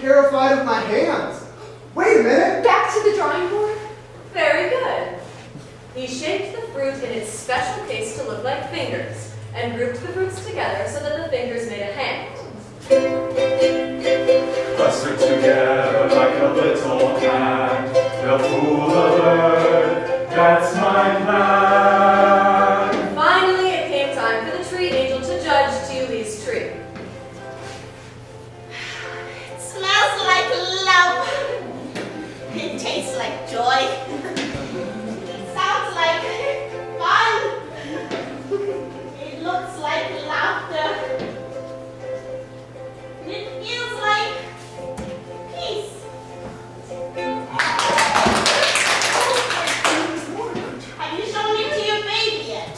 terrified of my hands. Wait a minute. Back to the drawing board? Very good. He shaped the fruit in its special case to look like fingers, and grouped the fruits together so that the fingers made a hand. Clustered together like a little hand, they'll fool the bird, that's my plan. Finally, it came time for the tree angel to judge Tuli's tree. It smells like love. It tastes like joy. It sounds like fun. It looks like laughter. It feels like peace. Have you shown it to your baby yet?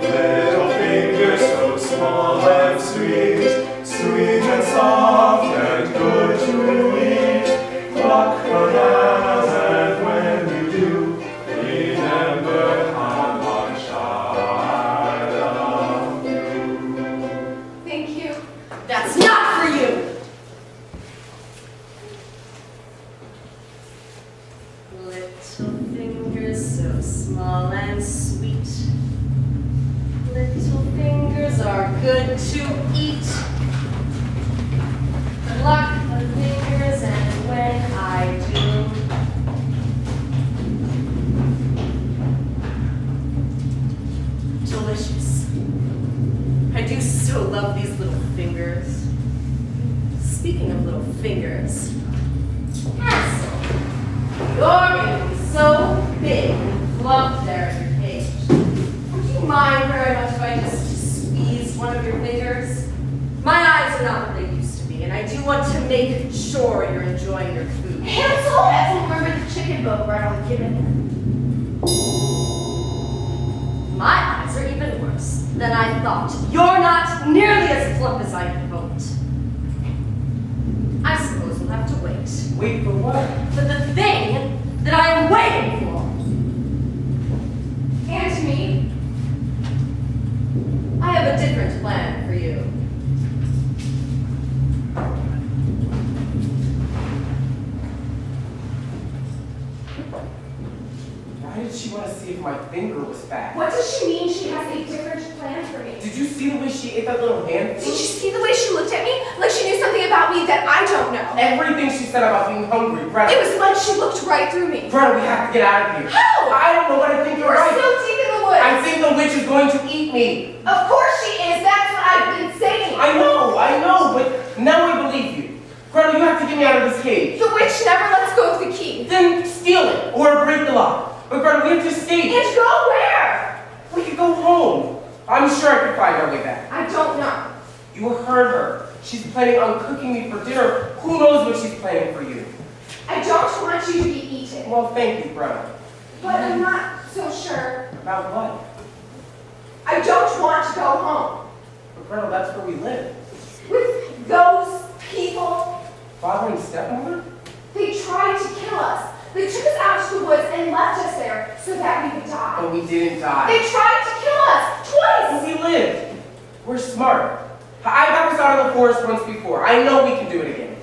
Little fingers so small and sweet, sweet and soft and good to eat. Pluck bananas and when you do, remember how much I love you. Thank you. That's not for you! Little fingers so small and sweet. Little fingers are good to eat. Pluck the fingers and when I do, delicious. I do so love these little fingers. Speaking of little fingers, Hansel, you're going to be so big and plump there in your cage. Would you mind very much if I just squeezed one of your fingers? My eyes are not what they used to be, and I do want to make sure you're enjoying your food. Hansel hasn't remembered the chicken bone Gretel had given him. My eyes are even worse than I thought. You're not nearly as plump as I had hoped. I suppose we'll have to wait. Wait for what? For the thing that I am waiting for. And me. I have a different plan for you. Why did she want to see if my finger was fat? What does she mean she has a different plan for me? Did you see the way she ate that little hand? Did you see the way she looked at me? Like she knew something about me that I don't know. Everything she said about being hungry, Gretel. It was like she looked right through me. Gretel, we have to get out of here. How? I don't know, but I think you're We're right. so deep in the woods. I think the witch is going to eat me. Of course she is. That's what I've been saying. I know, but now I believe you. Gretel, you have to get me out of this cage. The witch never lets go of the key. Then steal it, or break the lock. But Gretel, we have to escape. And go where? We could go home. I'm sure I could find our way back. I don't know. You heard her. She's planning on cooking me for dinner. Who knows what she's planning for you? I don't want you to be eaten. Well, thank you, Gretel. But I'm not so sure. About what? I don't want to go home. But Gretel, that's where we live. With those people, Father and stepmother? they tried to kill us. They took us out to the woods and left us there so that we would die. But we didn't die. They tried to kill us But twice. we lived. We're smart. I got us out of the forest once before. I know we can do it again.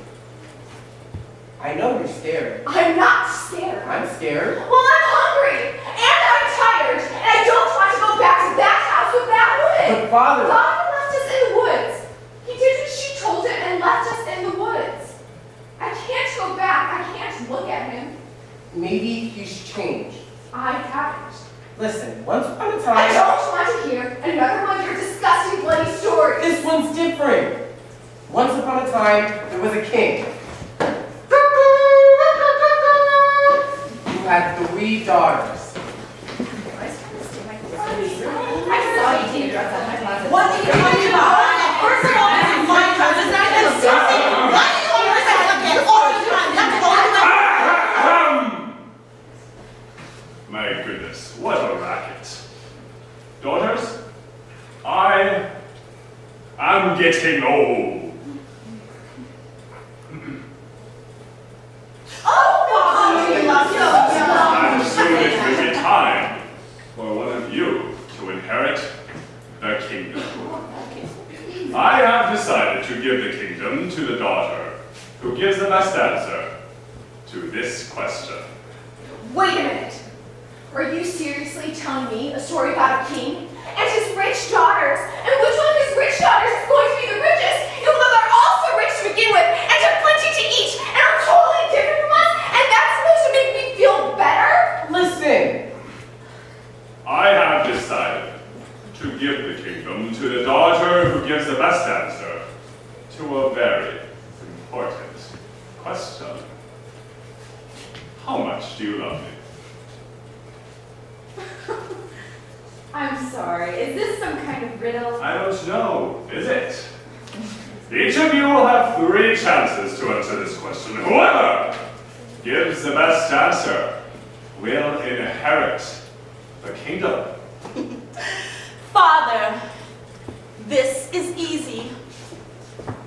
I know you're scared. I'm not scared. I'm scared. Well, I'm hungry and I'm tired, and I don't want to go back to that house with that wood. But Father... Father left us in the woods. He did what she told him and left us in the woods. I can't go back. I can't look at him. Maybe he's changed. I haven't. Listen, once upon a time... I don't want to hear another one of your disgusting bloody stories. This one's different. Once upon a time, there was a king who had 3 daughters. I saw you take your dress out of my closet. What are you talking about? First of all, this is my dress. It's not even something. Why do you always have to get all the time? That's all the time. My goodness, what a racket. Daughters, I'm getting old. I'm soon it will be time for one of you to inherit the kingdom. to give the kingdom to the daughter who gives the best answer to this question. Wait a minute. Are you seriously telling me a story about a king and his rich daughters? And which one of his rich daughters is going to be the richest, even though they're all so rich to begin with and have plenty to eat and are totally different from us? And that's supposed to make me feel better? Listen. I have decided to give the kingdom to the daughter who gives the best answer to a very important question. How much do you love me? I'm sorry. Is this some kind of riddle? I don't know, is it? Each of you will have 3 chances to answer this question. Whoever gives the best answer will inherit the kingdom. Father, this is easy.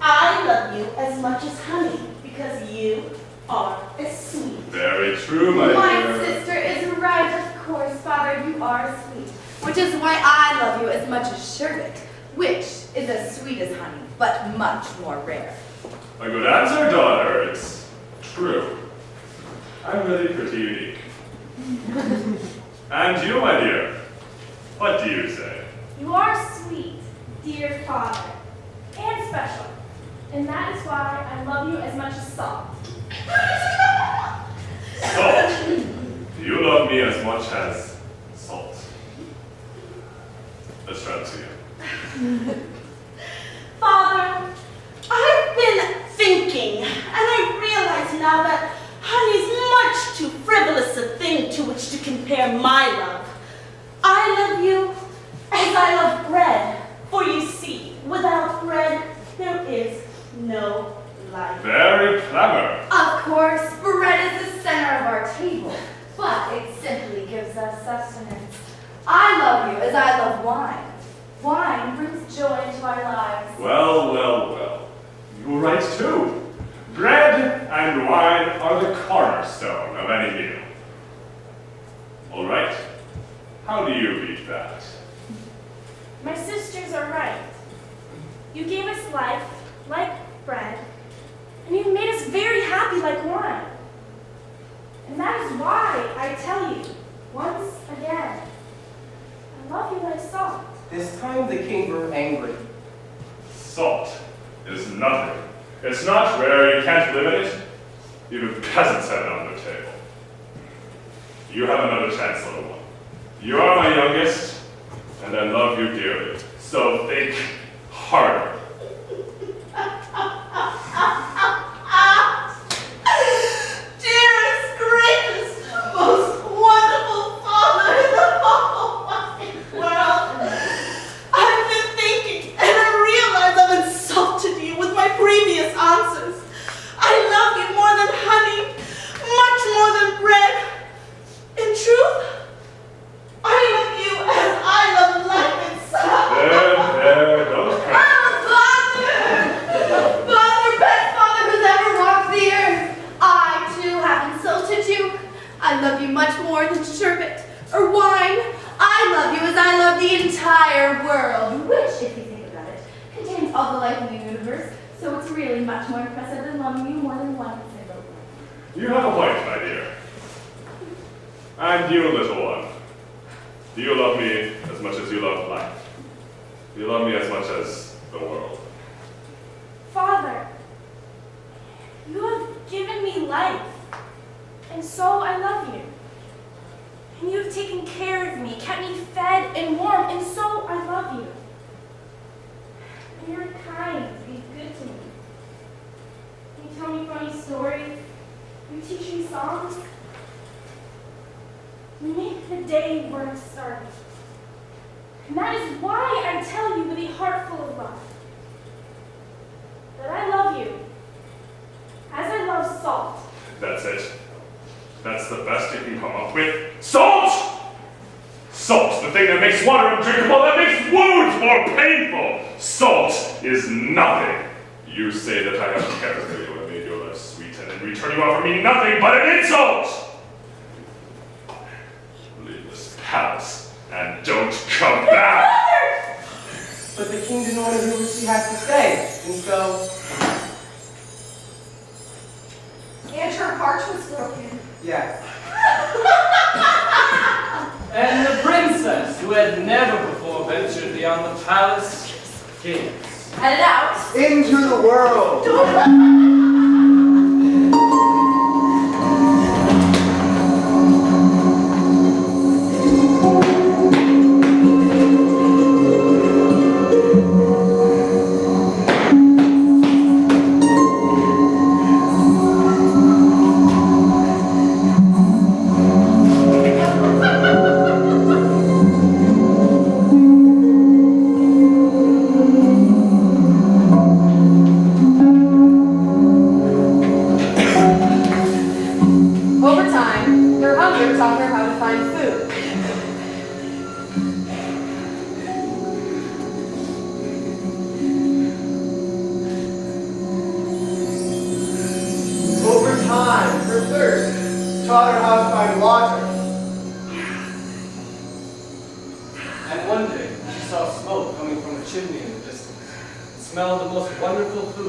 I love you as much as honey because you are as sweet. Very true, my My dear. sister is right, of course, Father. You are sweet. Which is why I love you as much as sherbet, which is as sweet as honey, but much more rare. A good answer, daughter. It's true. I'm really pretty unique. And you, my dear, what do you say? You are sweet, dear Father, and special. And that is why I love you as much as salt. Salt. Do you love me as much as salt? Let's try this again. Father, I've been thinking, and I realize now that honey's much too frivolous a thing to which to compare my love. I love you as I love bread, for you see, without bread, there is no life. Very clever. Of course, bread is the center of our table, but it simply gives us sustenance. I love you as I love wine. Wine brings joy into our lives. Well, well, well. You were right, too. Bread and wine are the cornerstone of any meal. All right. How do you beat that? My sisters are right. You gave us life, like bread, and you made us very happy like wine. And that is why I tell you, once again, I love you like salt. This time the king grew angry. Salt is nothing. It's not rare, you can't live in it. Even peasants have it on their table. You have another chance, little one. You are my youngest, and I love you dearly. So think harder. Dearest, greatest, most wonderful Father in the whole wide world. I've been thinking, and I realize I've insulted you with my previous answers. I love you more than honey, much more than bread. In truth, I love you as I love life itself. There, don't cry. Father, best father who's ever walked the earth. I, too, have insulted you. I love you much more than sherbet or wine. I love you as I love the entire world, which, if you think about it, contains all the life in the universe. So it's really much more impressive than loving you more than one single one. You have a point, my dear. And you, little one. Do you love me as much as you love life? Do you love me as much as the world? Father, you have given me life, and so I love you. And you have taken care of me, kept me fed and warm, and so I love you. And you're kind, be good to me. You tell me funny stories, you teach me songs. You make the day worth starting. And that is why I tell you with a heart full of love that I love you as I love salt. That's it. That's the best you can come up with. Salt! Salt's the thing that makes water undrinkable, that makes wounds more painful. Salt is nothing. You say that I have cared for you and made your life sweet, and in return you offer me nothing but an insult. Leave this palace and don't come back. But the king didn't want to hear what she had to say. And so, And her heart was broken. Yes. And the princess, who had never before ventured beyond the palace gates. Headed out. Into the world. Over time, her hunger taught her how to find food. Over time, her thirst taught her how to find water. And one day, she saw smoke coming from a chimney in the distance. It smelled the most wonderful food.